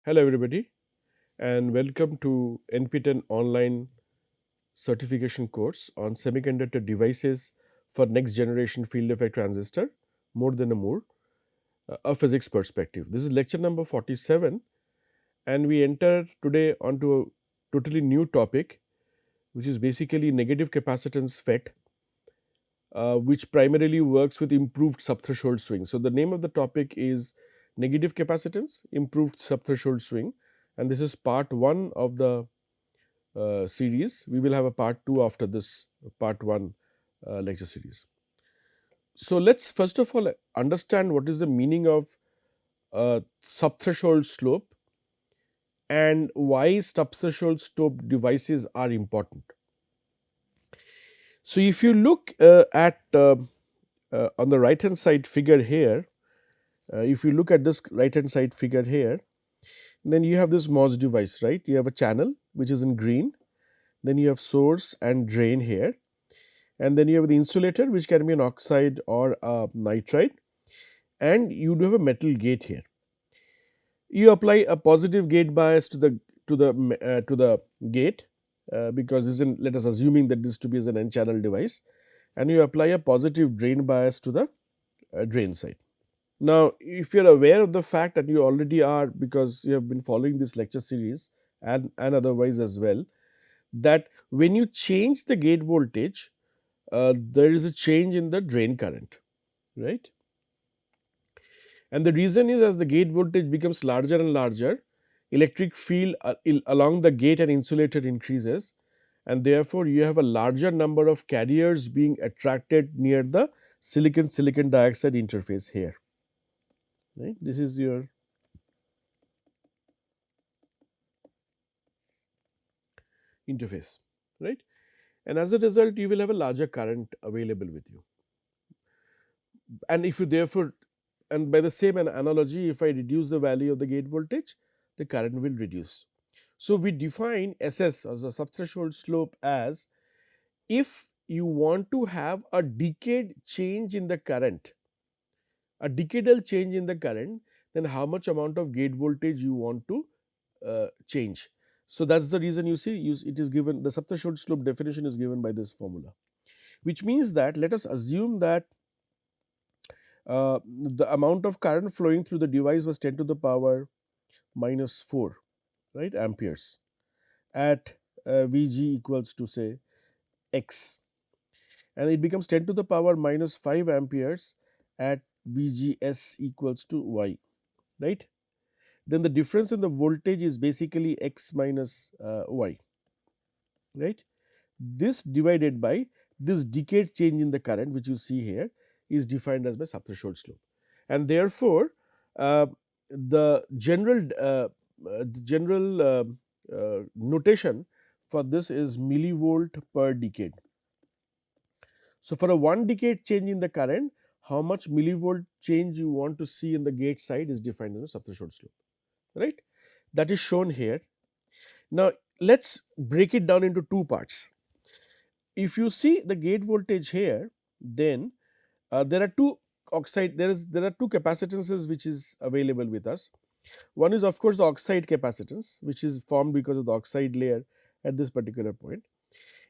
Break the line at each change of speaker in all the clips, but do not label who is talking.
Hello everybody and welcome to NPTEL online certification course on semiconductor devices for next generation field effect transistor more than a Moore, a physics perspective. This is lecture number 47 and we enter today onto a totally new topic which is basically negative capacitance FET, which primarily works with improved subthreshold swing. So the name of the topic is negative capacitance, improved subthreshold swing, and this is part 1 of the series. We will have a part 2 after this part 1 lecture series. So let's first of all understand what is the meaning of subthreshold slope and why subthreshold slope devices are important. So if you look at on the right hand side figure here, if you look at this right hand side figure here, then you have this MOS device, right? You have a channel which is in green, then you have source and drain here, and then you have the insulator which can be an oxide or a nitride, and you do have a metal gate here. You apply a positive gate bias to the gate because this is let us assuming that this to be as an n channel device, and you apply a positive drain bias to the drain side. Now if you are aware of the fact, and you already are because you have been following this lecture series and otherwise as well, that when you change the gate voltage, there is a change in the drain current, right? And the reason is, as the gate voltage becomes larger and larger, electric field along the gate and insulator increases, and therefore you have a larger number of carriers being attracted near the silicon dioxide interface here, right? This is your interface, right? And as a result you will have a larger current available with you. And if you therefore, and by the same analogy, if I reduce the value of the gate voltage, the current will reduce. So we define SS as a subthreshold slope as if you want to have a decade change in the current, a decadal change in the current, then how much amount of gate voltage you want to change. So that is the reason you see it is given, the subthreshold slope definition is given by this formula, which means that let us assume that the amount of current flowing through the device was 10 to the power minus 4, right, amperes at Vg equals to say x, and it becomes 10 to the power minus 5 amperes at Vgs equals to y, right. Then the difference in the voltage is basically x minus y, right. This divided by this decade change in the current which you see here is defined as my subthreshold slope, and therefore the general notation for this is millivolt per decade. So for a 1 decade change in the current, how much millivolt change you want to see in the gate side is defined as a subthreshold slope, right. That is shown here. Now let us break it down into two parts. If you see the gate voltage here, then there are two capacitances which is available with us. One is of course the oxide capacitance, which is formed because of the oxide layer at this particular point,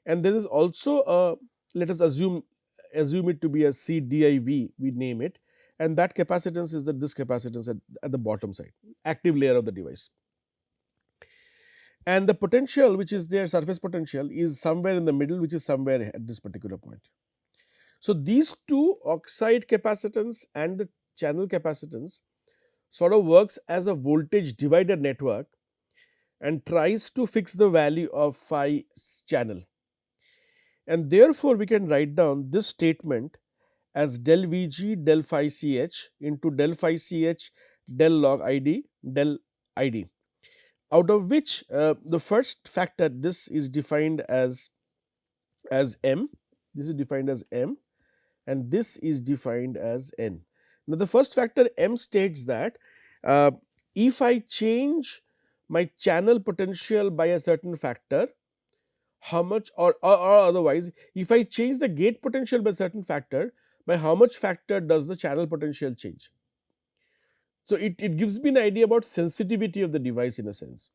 and there is also a, let us assume it to be a CDIV, we name it, and that capacitance is this capacitance at the bottom side, active layer of the device. And the potential which is there, surface potential, is somewhere in the middle, which is somewhere at this particular point. So these two, oxide capacitance and the channel capacitance, sort of works as a voltage divider network and tries to fix the value of phi channel, and therefore we can write down this statement as del Vg del phi Ch into del phi Ch del log Id del Id, out of which the first factor, this is defined as m, this is defined as m, and this is defined as n. Now the first factor m states that if I change my channel potential by a certain factor, how much, or otherwise if I change the gate potential by a certain factor, by how much factor does the channel potential change. So it gives me an idea about sensitivity of the device in a sense,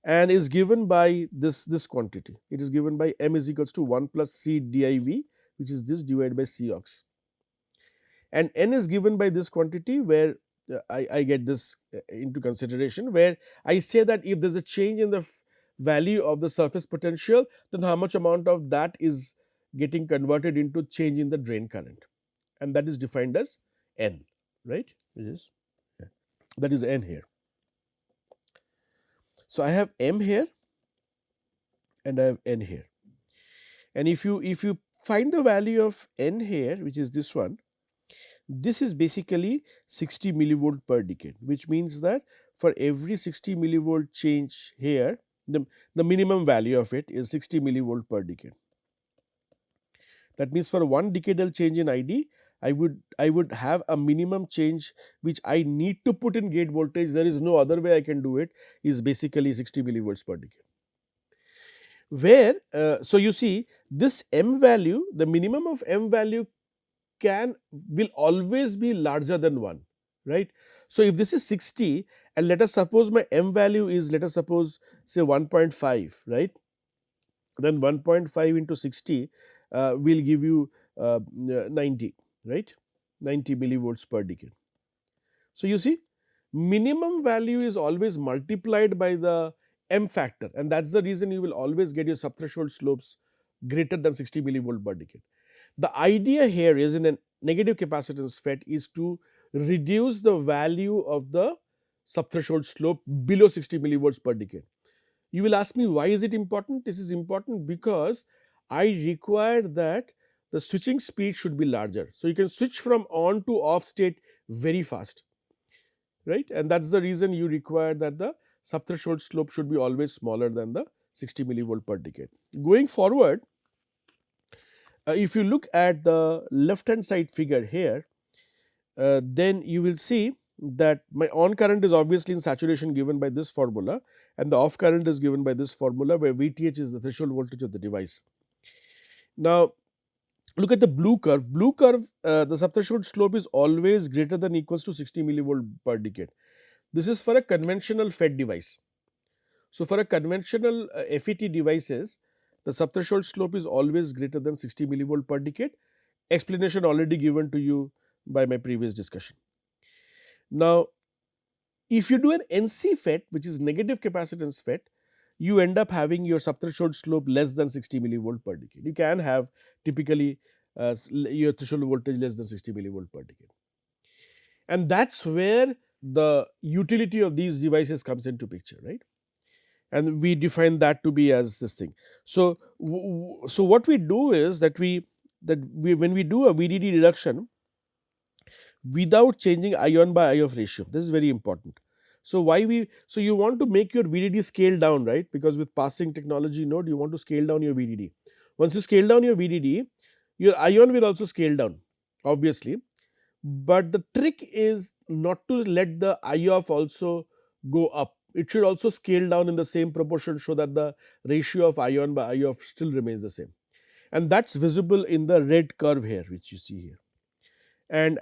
and is given by this quantity. It is given by m is equals to 1 plus C diV, which is this divided by Cox, and n is given by this quantity where I get this into consideration, where I say that if there is a change in the value of the surface potential, then how much amount of that is getting converted into change in the drain current, and that is defined as n, right? It is, yeah. That is n here. So I have m here and I have n here, and if you find the value of n here, which is this one, this is basically 60 millivolt per decade, which means that for every 60 millivolt change here, the minimum value of it is 60 millivolt per decade. That means for one decadal change in ID, I would have a minimum change which I need to put in gate voltage. There is no other way I can do it, is basically 60 millivolts per decade. Where so you see this m value, the minimum of m value will always be larger than 1, right. So if this is 60 and let us suppose my m value is, let us suppose, say 1.5, right, then 1.5 into 60 will give you 90, right, 90 millivolts per decade. So you see, minimum value is always multiplied by the m factor, and that is the reason you will always get your subthreshold slopes greater than 60 millivolt per decade. The idea here is, in a negative capacitance FET, is to reduce the value of the subthreshold slope below 60 millivolts per decade. You will ask me, why is it important? This is important because I require that the switching speed should be larger. So, you can switch from on to off state very fast, right, and that is the reason you require that the subthreshold slope should be always smaller than the 60 millivolt per decade. Going forward, if you look at the left hand side figure here, then you will see that my on current is obviously in saturation given by this formula, and the off current is given by this formula, where VTH is the threshold voltage of the device. Now, look at the blue curve. Blue curve, the subthreshold slope is always greater than equals to 60 millivolt per decade. This is for a conventional FET device. So, for a conventional FET devices, the subthreshold slope is always greater than 60 millivolt per decade. Explanation already given to you by my previous discussion. Now, if you do an NC-FET, which is negative capacitance FET, you end up having your subthreshold slope less than 60 millivolt per decade. You can have typically your threshold voltage less than 60 millivolt per decade. And that is where the utility of these devices comes into picture, right. And we define that to be as this thing. So, so what we do is that when we do a VDD reduction without changing ion by I of ratio, this is very important. So, so you want to make your VDD scale down, right, because with passing technology node you want to scale down your VDD. Once you scale down your VDD, your ion will also scale down, obviously, but the trick is not to let the I of also go up. It should also scale down in the same proportion, so that the ratio of ion by I of still remains the same, and that is visible in the red curve here, which you see here. And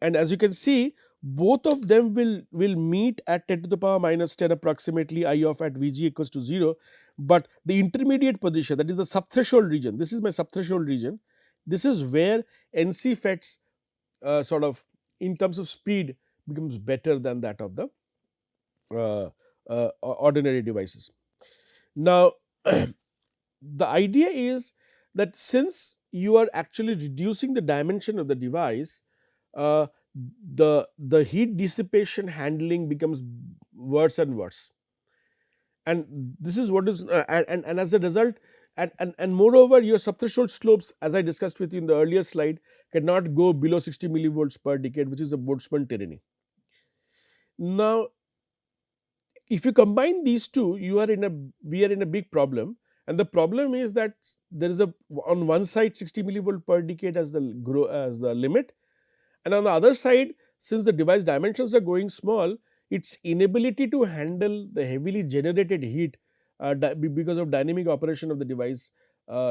as you can see, both of them will meet at 10 to the power minus 10 approximately I of at Vg equals to 0, but the intermediate position, that is the subthreshold region, this is my subthreshold region, this is where NC-FETs sort of in terms of speed becomes better than that of the ordinary devices. Now, the idea is that since you are actually reducing the dimension of the device, the heat dissipation handling becomes worse and worse, and this is what is and as a result, and moreover, your subthreshold slopes, as I discussed with you in the earlier slide, cannot go below 60 millivolts per decade, which is a Boltzmann tyranny. Now, if you combine these two, we are in a big problem, and the problem is that there is on one side 60 millivolt per decade as the limit, and on the other side, since the device dimensions are going small, its inability to handle the heavily generated heat because of dynamic operation of the device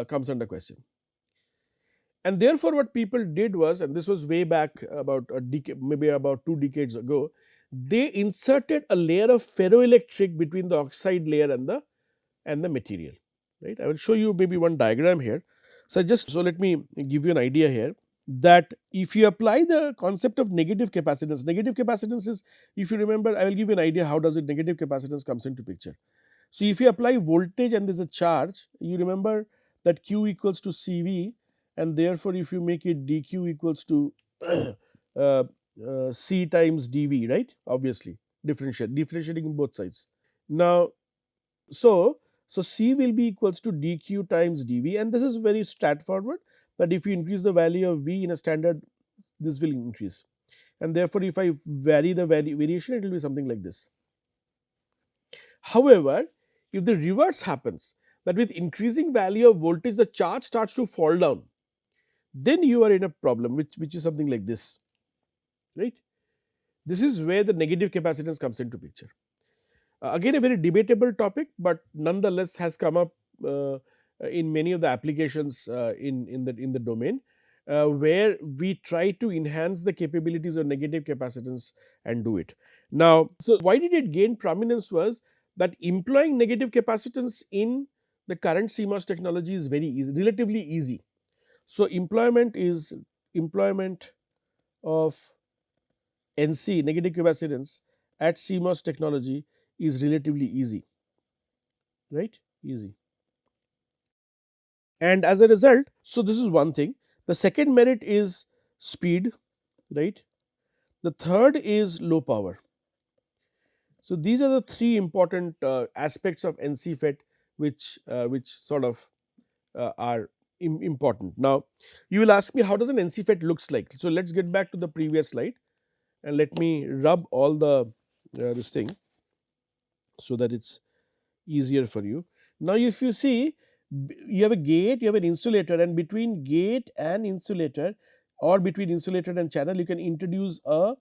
comes under question. And therefore, what people did was, and this was way back about a decade, maybe about 2 decades ago, they inserted a layer of ferroelectric between the oxide layer and the material, right. I will show you maybe one diagram here. So let me give you an idea here, that if you apply the concept of negative capacitance is, if you remember, I will give you an idea how does it negative capacitance comes into picture. So if you apply voltage and there is a charge, you remember that Q equals to CV, and therefore if you make it dq equals to uh, C times dV, right, obviously differentiating both sides. Now, so C will be equals to dq times dV, and this is very straightforward, that if you increase the value of V in a standard, this will increase, and therefore if I vary the variation, it will be something like this. However, if the reverse happens, that with increasing value of voltage the charge starts to fall down, then you are in a problem, which is something like this, right. This is where the negative capacitance comes into picture. Again, a very debatable topic, but nonetheless has come up in many of the applications in the domain, where we try to enhance the capabilities of negative capacitance and do it. Now, so why did it gain prominence was that employing negative capacitance in the current CMOS technology is very easy, relatively easy. So, employment of NC, negative capacitance, at CMOS technology is relatively easy, right, easy. And as a result, so this is one thing. The second merit is speed, right. The third is low power. So these are the three important aspects of NC-FET which sort of are important. Now, you will ask me, how does an NC-FET looks like? So let's get back to the previous slide and let me rub all the this thing so that it's easier for you. Now, if you see, you have a gate, you have an insulator, and between gate and insulator, or between insulator and channel, you can introduce a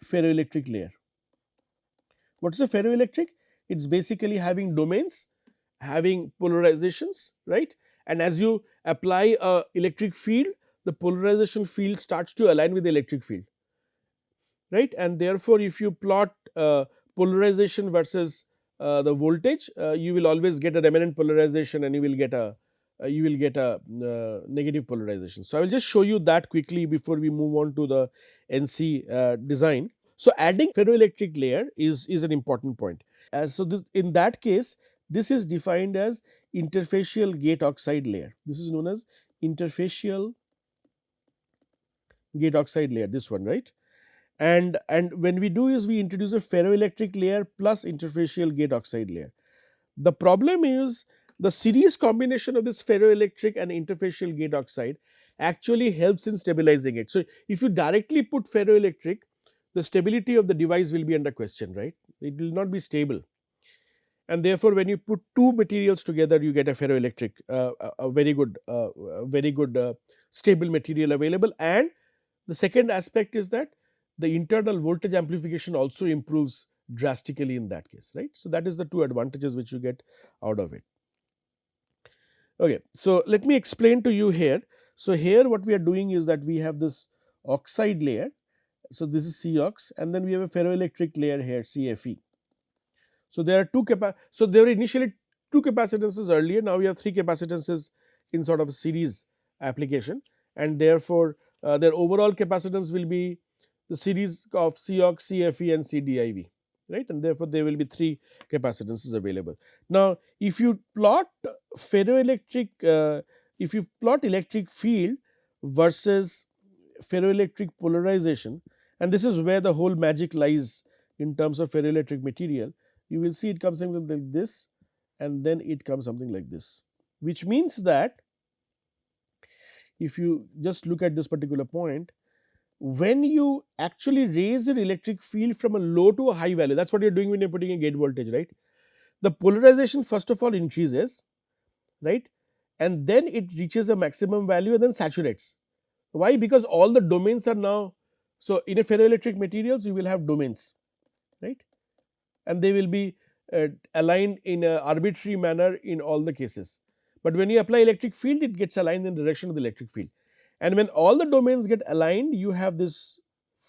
ferroelectric layer. What's a ferroelectric? It's basically having domains, having polarizations, right? And as you apply a electric field, the polarization field starts to align with the electric field, right. And therefore, if you plot polarization versus the voltage, you will always get a remnant polarization, and you will get a negative polarization. So I will just show you that quickly before we move on to the NC design. So adding ferroelectric layer is an important point. So this, in that case, this is defined as interfacial gate oxide layer. This is known as interfacial gate oxide layer, this one, right. And when we do is we introduce a ferroelectric layer plus interfacial gate oxide layer. The problem is the series combination of this ferroelectric and interfacial gate oxide actually helps in stabilizing it. So if you directly put ferroelectric, the stability of the device will be under question, right. It will not be stable, and therefore when you put two materials together, you get a ferroelectric, a very good stable material available. And the second aspect is that the internal voltage amplification also improves drastically in that case, right. So that is the two advantages which you get out of it. Okay, so let me explain to you here. So here what we are doing is that we have this oxide layer. So this is COX, and then we have a ferroelectric layer here, CFE. So there are so there were initially two capacitances earlier. Now we have three capacitances in sort of a series application, and therefore their overall capacitance will be the series of COX, CFE, and CDIV, right, and therefore there will be three capacitances available. Now, if you plot ferroelectric, if you plot electric field versus ferroelectric polarization, and this is where the whole magic lies in terms of ferroelectric material, you will see it comes something like this, and then it comes something like this, which means that if you just look at this particular point, when you actually raise your electric field from a low to a high value, that is what you are doing when you are putting a gate voltage, right. The polarization first of all increases, right, and then it reaches a maximum value and then saturates. Why? Because all the domains are now, so in a ferroelectric materials you will have domains, right, and they will be aligned in an arbitrary manner in all the cases. But when you apply electric field, it gets aligned in the direction of the electric field. And when all the domains get aligned, you have this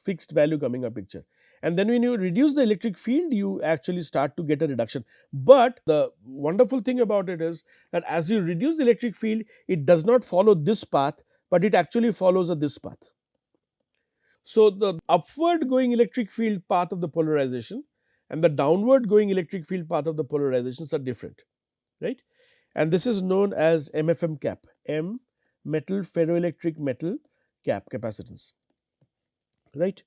fixed value coming up picture. And then when you reduce the electric field, you actually start to get a reduction. But the wonderful thing about it is that as you reduce the electric field, it does not follow this path, but it actually follows this path. So the upward going electric field path of the polarization and the downward going electric field path of the polarizations are different, right? And this is known as MFM cap, M metal ferroelectric metal cap capacitance, right?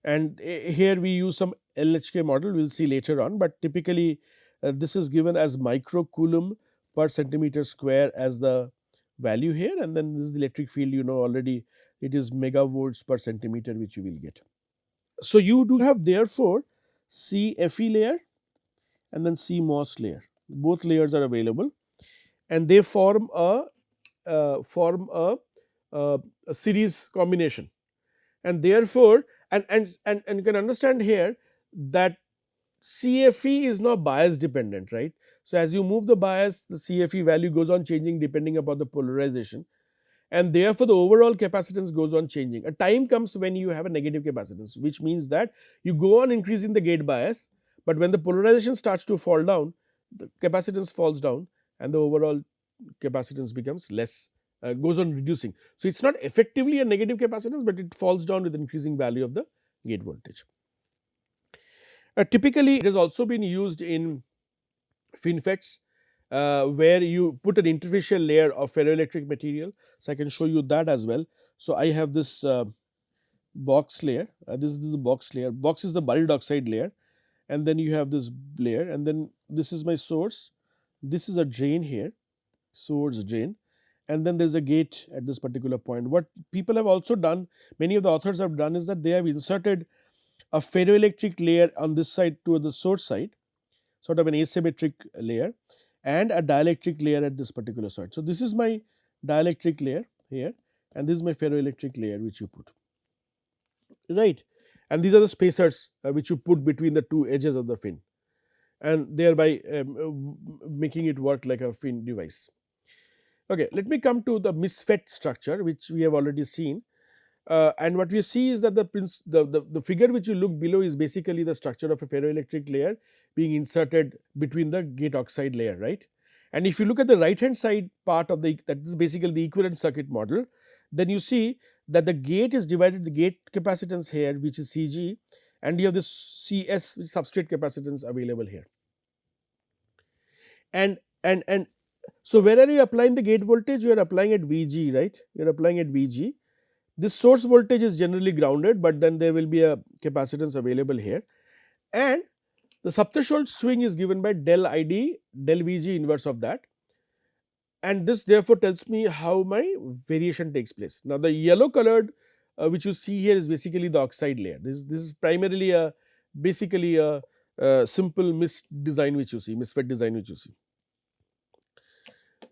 And here we use some LHK model, we will see later on, but typically this is given as microcoulomb per centimeter square as the value here, and then this is the electric field, you know already it is megavolts per centimeter which you will get. So you do have therefore CFE layer and then CMOS layer, both layers are available, and they form a series combination, and therefore and you can understand here that CFE is now bias dependent, right. So as you move the bias, the CFE value goes on changing depending upon the polarization, and therefore the overall capacitance goes on changing. A time comes when you have a negative capacitance, which means that you go on increasing the gate bias, but when the polarization starts to fall down, the capacitance falls down and the overall capacitance becomes less, goes on reducing. So it is not effectively a negative capacitance, but it falls down with increasing value of the gate voltage. Typically it has also been used in FinFETs, where you put an interfacial layer of ferroelectric material. So I can show you that as well. So I have this box layer, this is the box layer, box is the buried oxide layer, and then you have this layer, and then this is my source, this is a drain here, source drain, and then there is a gate at this particular point. What people have also done, many of the authors have done, is that they have inserted a ferroelectric layer on this side to the source side, sort of an asymmetric layer, and a dielectric layer at this particular side. So this is my dielectric layer here, and this is my ferroelectric layer which you put, right, and these are the spacers which you put between the two edges of the fin, and thereby making it work like a fin device. Okay, let me come to the MIS-FET structure, which we have already seen. And what we see is that the figure which you look below is basically the structure of a ferroelectric layer being inserted between the gate oxide layer, right. And if you look at the right hand side part of that is basically the equivalent circuit model, then you see that the gate is divided, the gate capacitance here which is CG, and you have this CS which is substrate capacitance available here. And so where are you applying the gate voltage? You are applying at VG, right, you are applying at VG. This source voltage is generally grounded, but then there will be a capacitance available here, and the subthreshold swing is given by del ID del VG inverse of that, and this therefore tells me how my variation takes place. Now the yellow colored which you see here is basically the oxide layer. This is primarily basically a simple MIS design which you see, MIS-FET design which you see.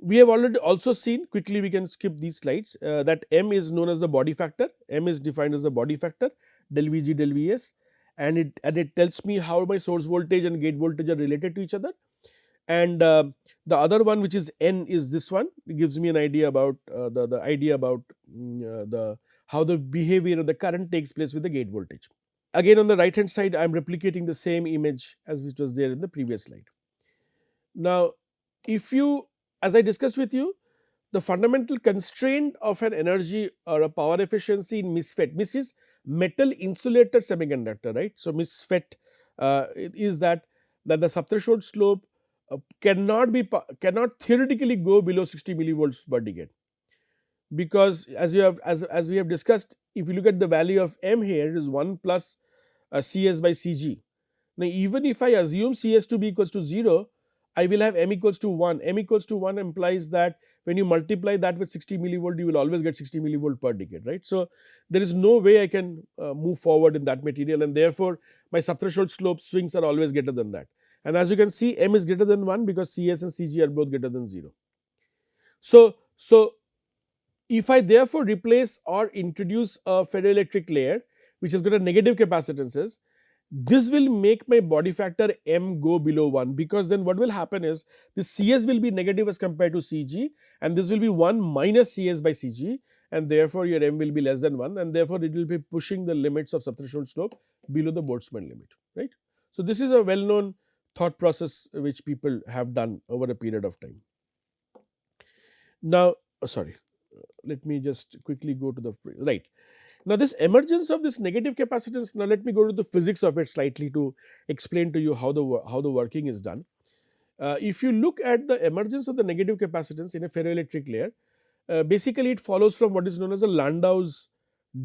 We have already also seen, quickly we can skip these slides, that M is known as the body factor. M is defined as the body factor del Vg del Vs, and it tells me how my source voltage and gate voltage are related to each other. And the other one, which is N, is this one. It gives me an idea about the idea about how the behavior of the current takes place with the gate voltage. Again, on the right hand side, I am replicating the same image as which was there in the previous slide. Now, if you, as I discussed with you, the fundamental constraint of an energy or a power efficiency in MIS-FET, MIS is metal insulated semiconductor, right. So MIS-FET is that the subthreshold slope cannot theoretically go below 60 millivolts per decade, because as we have discussed, if you look at the value of M here, it is 1 plus CS by CG. Now even if I assume CS to be equals to 0, I will have M equals to 1. M equals to 1 implies that when you multiply that with 60 millivolt, you will always get 60 millivolt per decade, right. So there is no way I can move forward in that material, and therefore my subthreshold slope swings are always greater than that. And as you can see, M is greater than 1 because CS and CG are both greater than 0. So if I therefore replace or introduce a ferroelectric layer which has got a negative capacitances, this will make my body factor M go below 1, because then what will happen is this CS will be negative as compared to CG, and this will be 1 minus CS by CG, and therefore your M will be less than 1, and therefore it will be pushing the limits of subthreshold slope below the Boltzmann limit, right. So this is a well known thought process which people have done over a period of time. Now, sorry, let me just quickly go to the right. Now, this emergence of this negative capacitance, now let me go to the physics of it slightly to explain to you how the working is done. If you look at the emergence of the negative capacitance in a ferroelectric layer, basically it follows from what is known as a Landau's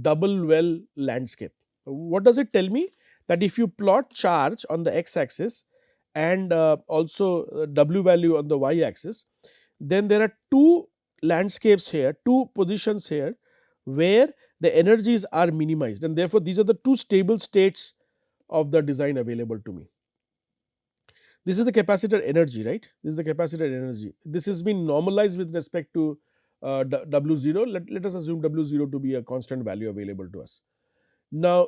double well landscape. What does it tell me? That if you plot charge on the x axis and also W value on the y axis, then there are two landscapes here, two positions here where the energies are minimized, and therefore these are the two stable states of the design available to me. This is the capacitor energy, right? This is the capacitor energy. This has been normalized with respect to W0. Let us assume W0 to be a constant value available to us. Now,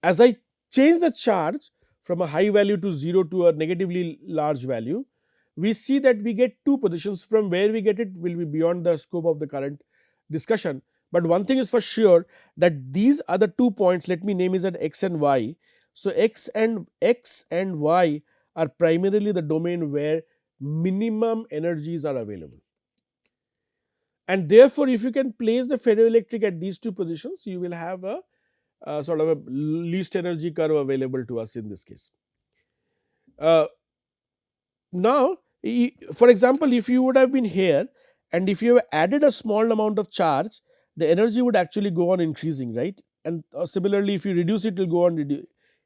as I change the charge from a high value to 0 to a negatively large value, we see that we get two positions. From where we get it will be beyond the scope of the current discussion. But one thing is for sure, that these are the 2 points, let me name is at x and y. So, x and y are primarily the domain where minimum energies are available. And therefore, if you can place the ferroelectric at these two positions, you will have a sort of a least energy curve available to us in this case. Now, for example, if you would have been here and if you have added a small amount of charge, the energy would actually go on increasing, right? And similarly, if you reduce it, it will go on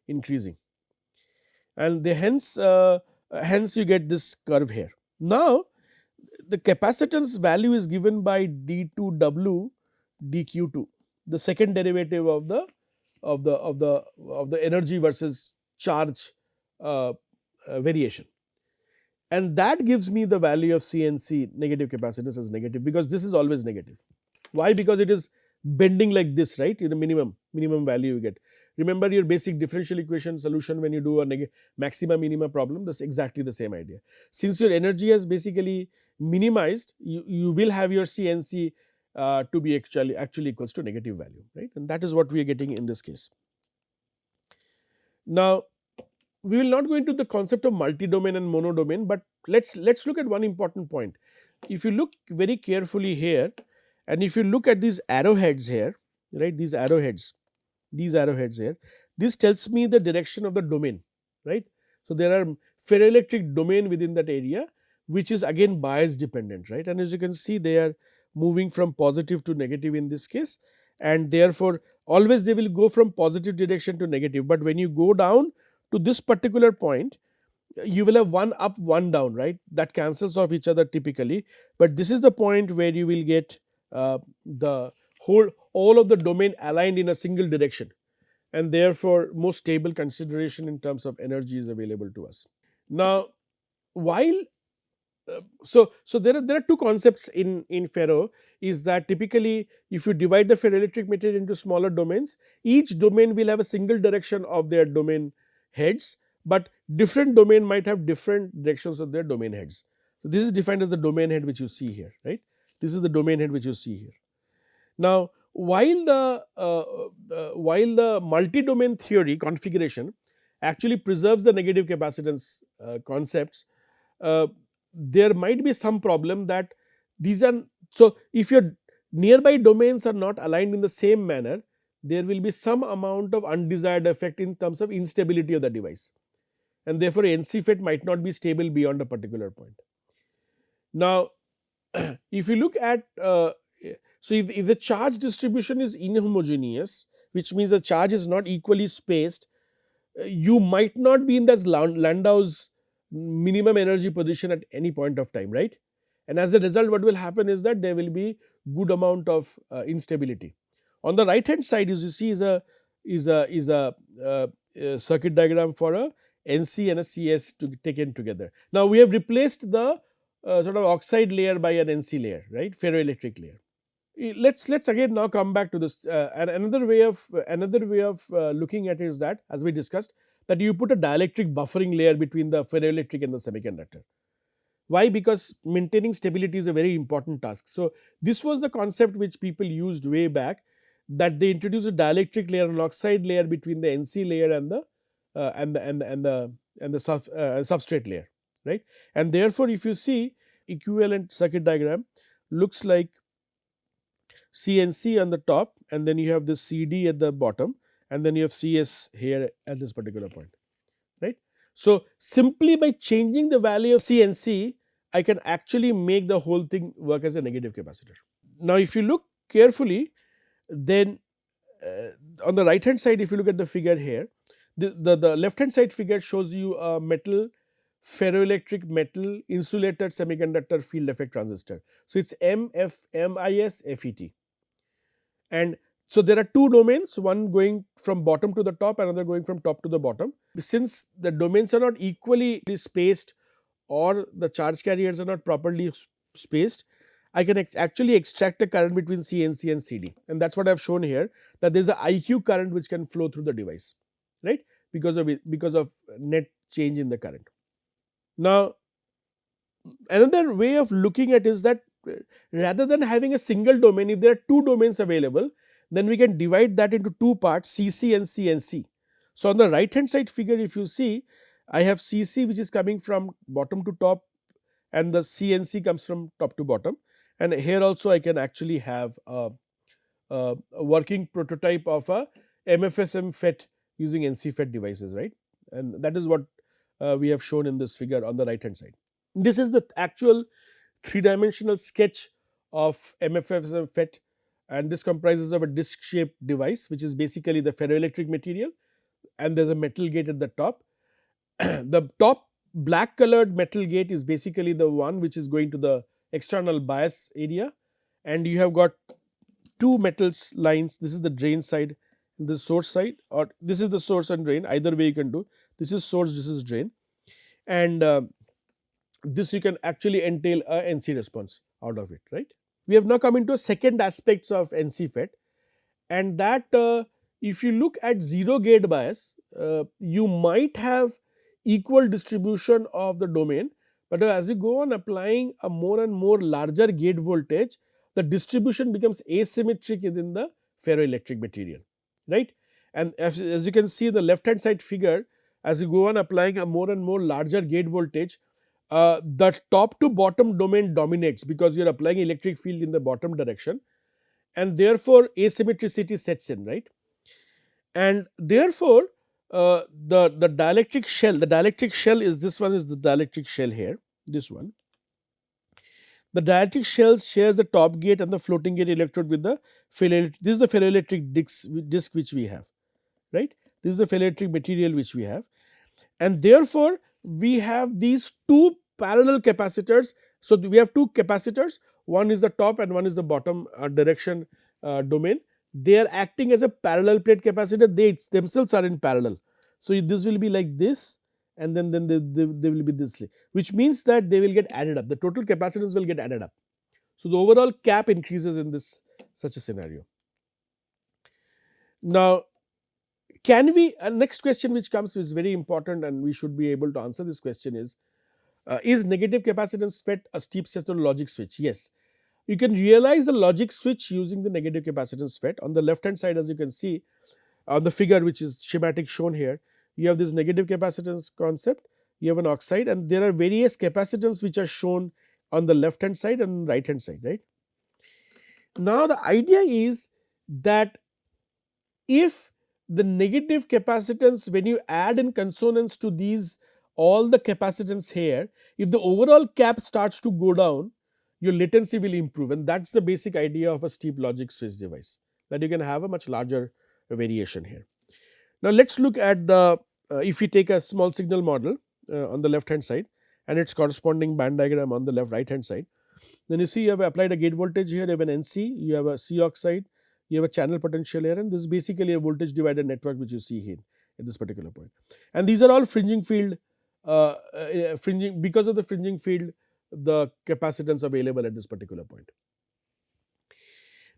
increasing. And hence you get this curve here. Now, the capacitance value is given by d2w dq2, the second derivative of the energy versus charge variation, and that gives me the value of CNC negative capacitance as negative, because this is always negative. Why? Because it is bending like this, right? In the minimum value you get. Remember your basic differential equation solution when you do a maxima minima problem, that's exactly the same idea. Since your energy has basically minimized, you will have your CNC to be actually equals to negative value, right? And that is what we are getting in this case. Now, we will not go into the concept of multi-domain and monodomain, but let's look at one important point. If you look very carefully here, and if you look at these arrowheads here, right, these arrowheads here, this tells me the direction of the domain, right. So, there are ferroelectric domain within that area, which is again bias dependent, right, and as you can see, they are moving from positive to negative in this case, and therefore always they will go from positive direction to negative. But when you go down to this particular point, you will have one up, one down, right, that cancels off each other typically. But this is the point where you will get all of the domain aligned in a single direction, and therefore most stable consideration in terms of energy is available to us. Now, while so there are two concepts in ferro, is that typically if you divide the ferroelectric material into smaller domains, each domain will have a single direction of their domain heads, but different domain might have different directions of their domain heads. So, this is defined as the domain head which you see here, right. This is the domain head which you see here. Now, while the multi-domain theory configuration actually preserves the negative capacitance concepts, there might be some problem that these are, so if your nearby domains are not aligned in the same manner, there will be some amount of undesired effect in terms of instability of the device, and therefore NC-FET might not be stable beyond a particular point. Now, if you look at so if the charge distribution is inhomogeneous, which means the charge is not equally spaced, you might not be in this Landau's minimum energy position at any point of time, right. And as a result, what will happen is that there will be good amount of instability. On the right hand side, as you see, is a circuit diagram for a NC and a CS taken together. Now, we have replaced the sort of oxide layer by an NC layer, right, ferroelectric layer. Let's again now come back to this, and another way of looking at it is that, as we discussed, that you put a dielectric buffering layer between the ferroelectric and the semiconductor. Why? Because maintaining stability is a very important task. So, this was the concept which people used way back, that they introduce a dielectric layer, an oxide layer between the NC layer and the substrate layer, right? And therefore, if you see, equivalent circuit diagram looks like CNC on the top, and then you have this CD at the bottom, and then you have CS here at this particular point, right? So, simply by changing the value of CNC, I can actually make the whole thing work as a negative capacitor. Now, if you look carefully, then on the right hand side, if you look at the figure here, the left hand side figure shows you a metal ferroelectric metal insulated semiconductor field effect transistor. So, it is MIS-FET, and so there are two domains, one going from bottom to the top, another going from top to the bottom. Since the domains are not equally spaced or the charge carriers are not properly spaced, I can actually extract a current between CNC and CD, and that is what I have shown here, that there is a IQ current which can flow through the device, right, because of net change in the current. Now, another way of looking at is that rather than having a single domain, if there are two domains available, then we can divide that into two parts, CC and CNC. So, on the right hand side figure, if you see, I have CC which is coming from bottom to top, and the CNC comes from top to bottom, and here also I can actually have a working prototype of a MFSM-FET using NC-FET devices, right, and that is what we have shown in this figure on the right hand side. This is the actual three-dimensional sketch of MFSM-FET, and this comprises of a disc shaped device which is basically the ferroelectric material, and there is a metal gate at the top. The top black colored metal gate is basically the one which is going to the external bias area, and you have got two metals lines. This is the drain side, the source side, or this is the source and drain, either way you can do. This is source, this is drain, and this you can actually entail a NC response out of it, right. We have now come into a second aspects of NC-FET, and that if you look at zero gate bias, you might have equal distribution of the domain, but as you go on applying a more and more larger gate voltage, the distribution becomes asymmetric within the ferroelectric material, right. And as you can see in the left hand side figure, as you go on applying a more and more larger gate voltage, the top to bottom domain dominates because you are applying electric field in the bottom direction, and therefore asymmetricity sets in, right. And therefore, the dielectric shell is this one, is the dielectric shell here, this one. The dielectric shell shares the top gate and the floating gate electrode with the ferroelectric. This is the ferroelectric disc which we have, right. This is the ferroelectric material which we have, and therefore, we have these two parallel capacitors. So, we have two capacitors, one is the top and one is the bottom direction domain. They are acting as a parallel plate capacitor, they themselves are in parallel. So, this will be like this, and then they will be this, which means that they will get added up, the total capacitance will get added up. So, the overall cap increases in this such a scenario. Now, can we, next question which comes is very important and we should be able to answer this question is negative capacitance FET a steep step to logic switch? Yes, you can realize the logic switch using the negative capacitance FET. On the left hand side, as you can see on the figure which is schematic shown here, you have this negative capacitance concept, you have an oxide, and there are various capacitance which are shown on the left hand side and right hand side, right. Now, the idea is that if the negative capacitance, when you add in consonance to these all the capacitance here, if the overall cap starts to go down, your latency will improve, and that is the basic idea of a steep logic switch device, that you can have a much larger variation here. Now, let us look at the if we take a small signal model on the left hand side and its corresponding band diagram on the right hand side, then you see you have applied a gate voltage here, you have an NC, you have a C oxide, you have a channel potential here, and this is basically a voltage divider network which you see here at this particular point. And these are all fringing field, because of the fringing field, the capacitance available at this particular point.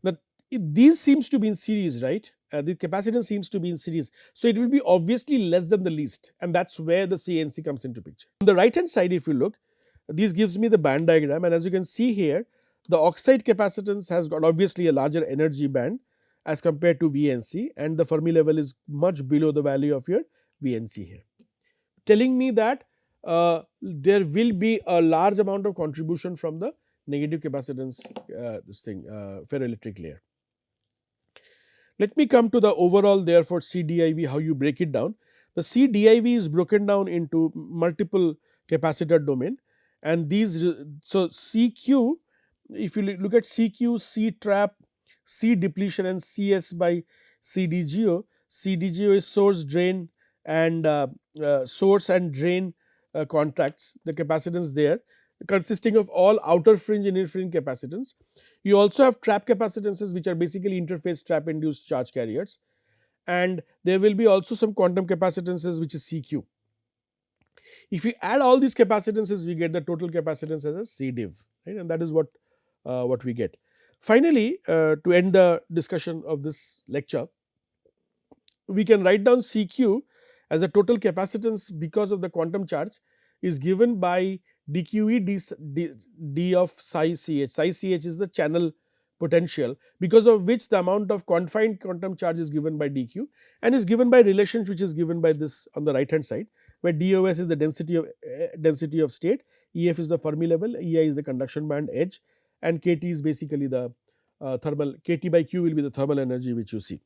Now, these seems to be in series, right. The capacitance seems to be in series. So, it will be obviously less than the least, and that is where the CNC comes into picture. On the right hand side, if you look, this gives me the band diagram, and as you can see here, the oxide capacitance has got obviously a larger energy band, as compared to VNC, and the Fermi level is much below the value of your VNC here, telling me that there will be a large amount of contribution from the negative capacitance ferroelectric layer. Let me come to the overall therefore CDIV, how you break it down. The CDIV is broken down into multiple capacitor domain, and these, so CQ, if you look at CQ, C trap, C depletion and CS by CDGO. CDGO is source drain and source and drain contacts, the capacitance there consisting of all outer fringe and inner fringe capacitance. You also have trap capacitances, which are basically interface trap induced charge carriers, and there will be also some quantum capacitances, which is CQ. If you add all these capacitances, we get the total capacitance as a CDIV, right? And that is what we get. Finally, to end the discussion of this lecture, we can write down CQ as a total capacitance because of the quantum charge is given by dQe d of psi ch. Psi ch is the channel potential, because of which the amount of confined quantum charge is given by dq, and is given by relations which is given by this on the right hand side, where DOS is the density of state, EF is the Fermi level, EI is the conduction band edge, and KT is basically the thermal, KT by Q will be the thermal energy which you see.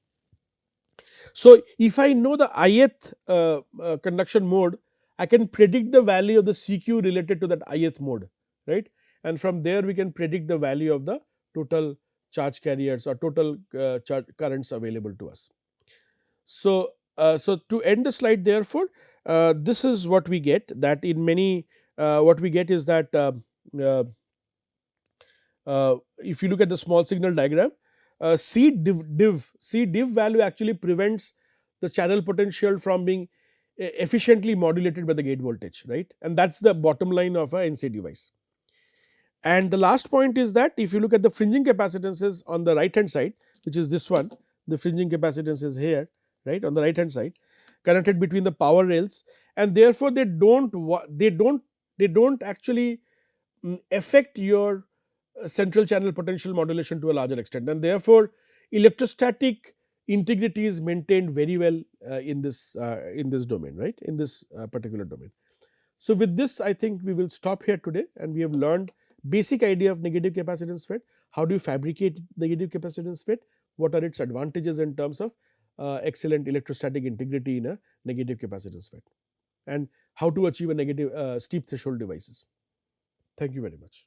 So, if I know the ith conduction mode, I can predict the value of the CQ related to that ith mode, right, and from there we can predict the value of the total charge carriers or total charge currents available to us. So, to end the slide, therefore, this is what we get, that in many what we get is that if you look at the small signal diagram, C div value actually prevents the channel potential from being efficiently modulated by the gate voltage, right, and that is the bottom line of a NC device. And the last point is that if you look at the fringing capacitances on the right hand side, which is this one, the fringing capacitance is here, right, on the right hand side, connected between the power rails, and therefore they don't actually affect your central channel potential modulation to a larger extent, and therefore electrostatic integrity is maintained very well in this domain, right, in this particular domain. So, with this I think we will stop here today, and we have learned basic idea of negative capacitance FET, how do you fabricate negative capacitance FET, what are its advantages in terms of excellent electrostatic integrity in a negative capacitance FET, and how to achieve a negative steep threshold devices. Thank you very much.